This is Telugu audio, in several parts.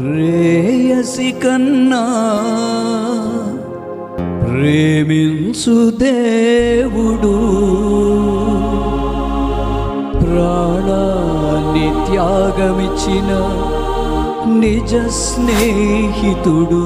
ప్రేయసి కన్నా ప్రేమించు దేవుడు, ప్రాణాన్ని త్యాగమిచ్చిన నిజ స్నేహితుడు.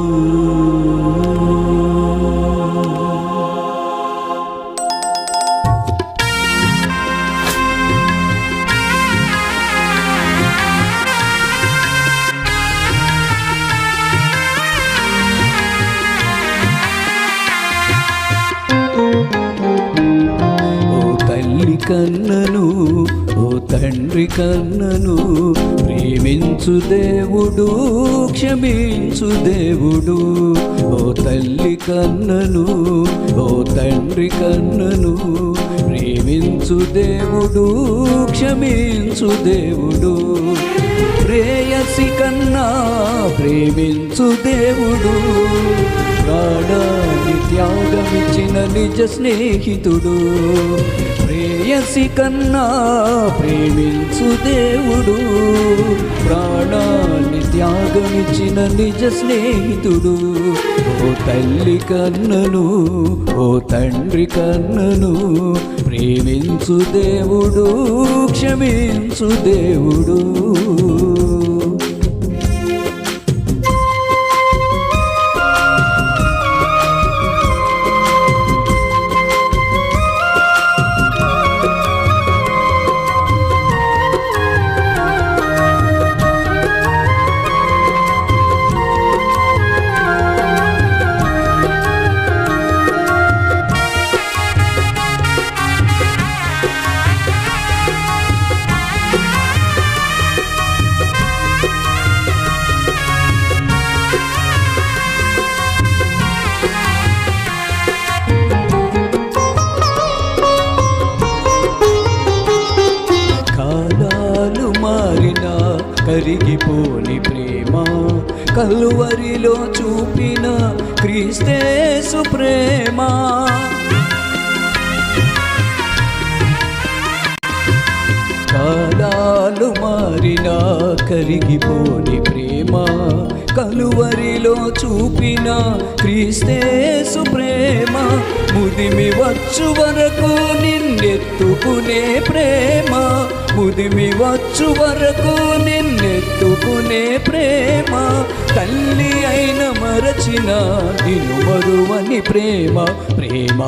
కన్నను ఓ తండ్రి కన్నను, ప్రేమించు దేవుడు క్షమించు దేవుడు. ఓ తల్లి కన్నను ఓ తండ్రి కన్నను, ప్రేమించు దేవుడు క్షమించు దేవుడు. ప్రేయసి కన్నా ప్రేమించు దేవుడు, ప్రాణాన్ని త్యాగమిచ్చిన నిజ స్నేహితుడు. ప్రేయసి కన్నా ప్రేమించు దేవుడు, ప్రాణాన్ని త్యాగమిచ్చిన నిజ స్నేహితుడు. ఓ తల్లి కన్నను ఓ తండ్రి కన్నను, ప్రేమించు దేవుడు క్షమించు దేవుడు. కరిగిపోని ప్రేమ కలువరిలో చూపిన క్రీస్తేసు ప్రేమ. కాలాలు మారిన కరిగిపోని ప్రేమ కలువరిలో చూపిన క్రీస్తేసు ప్రేమ. ముదిమి వచ్చు వరకు నిన్నెత్తుకునే ప్రేమ, ముదిమి వచ్చు వరకు నిన్నెత్తుకునే ప్రేమ. తల్లి అయిన మరచిన నిన్ను మరువని ప్రేమ, ప్రేమ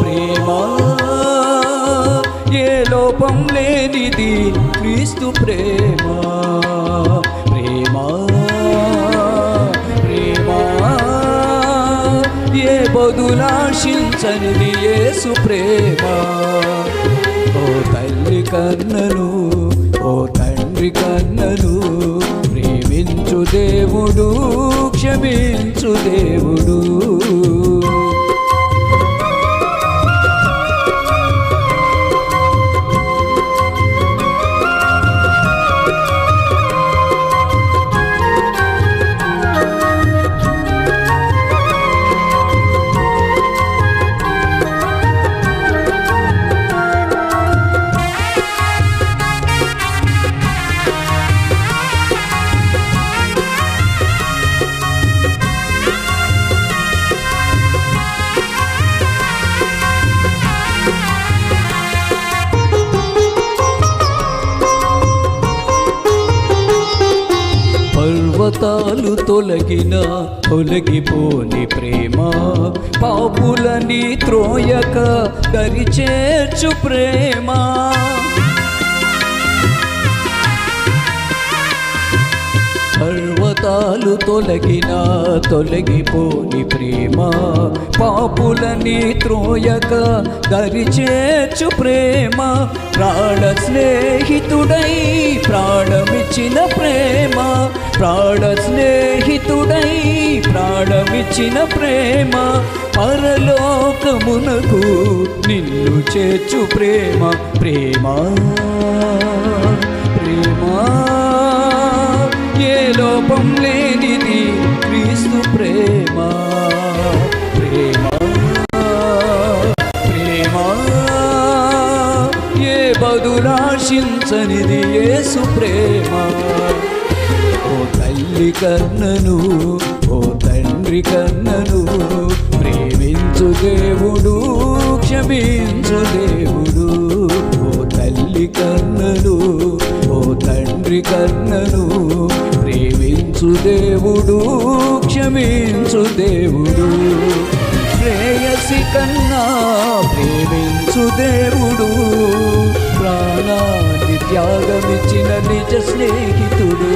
ప్రేమ. ఏ లోపం లేనిది క్రీస్తు ప్రేమ, ప్రేమ ప్రేమ. ఏ బదులాశించనిది యేసు ప్రేమ. ఓ తల్లి కన్నను ఓ తండ్రి కన్నను, ప్రేమించు దేవుడు క్షమించు దేవుడు. పర్వతాలు తొలగిన తొలగిపోని ప్రేమ, పాపులని త్రోయక దరి చేర్చు ప్రేమ. పర్వతాలు తొలగిన తొలగిపోని ప్రేమ, పాపులని త్రోయక దరి చేర్చు ప్రేమ. ప్రాణ స్నేహితుడై ప్రాణమిచ్చిన ప్రేమ, ప్రాణ స్నేహితుడై ప్రాణమిచ్చిన ప్రేమ. పరలోకమునకు నిన్ను చేర్చు ప్రేమ, ప్రేమ ప్రేమ. ఏ లోపం లేనిది క్రీస్తు ప్రేమ, ప్రేమ ప్రేమ. ఏ బదులాశించనిది యేసు ప్రేమ. ఓ తల్లి కన్నను ఓ తండ్రి కన్నను ప్రేమించు దేవుడు క్షమించు దేవుడు ఓ తల్లి కన్నను ఓ తండ్రి కన్నను ప్రేమించు దేవుడు క్షమించు దేవుడు ప్రేయసి కన్నా ప్రేమించు దేవుడు ప్రాణాన్ని త్యాగమిచ్చిన నిజ స్నేహితుడు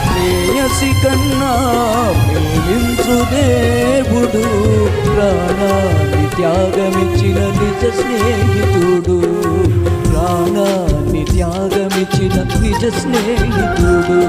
ప్రేయసి కన్నా ప్రేమించు దేవుడు ప్రాణాన్ని త్యాగమిచ్చిన నిజ స్నేహితుడు ప్రాణాన్ని త్యాగమిచ్చిన నిజ స్నేహితుడు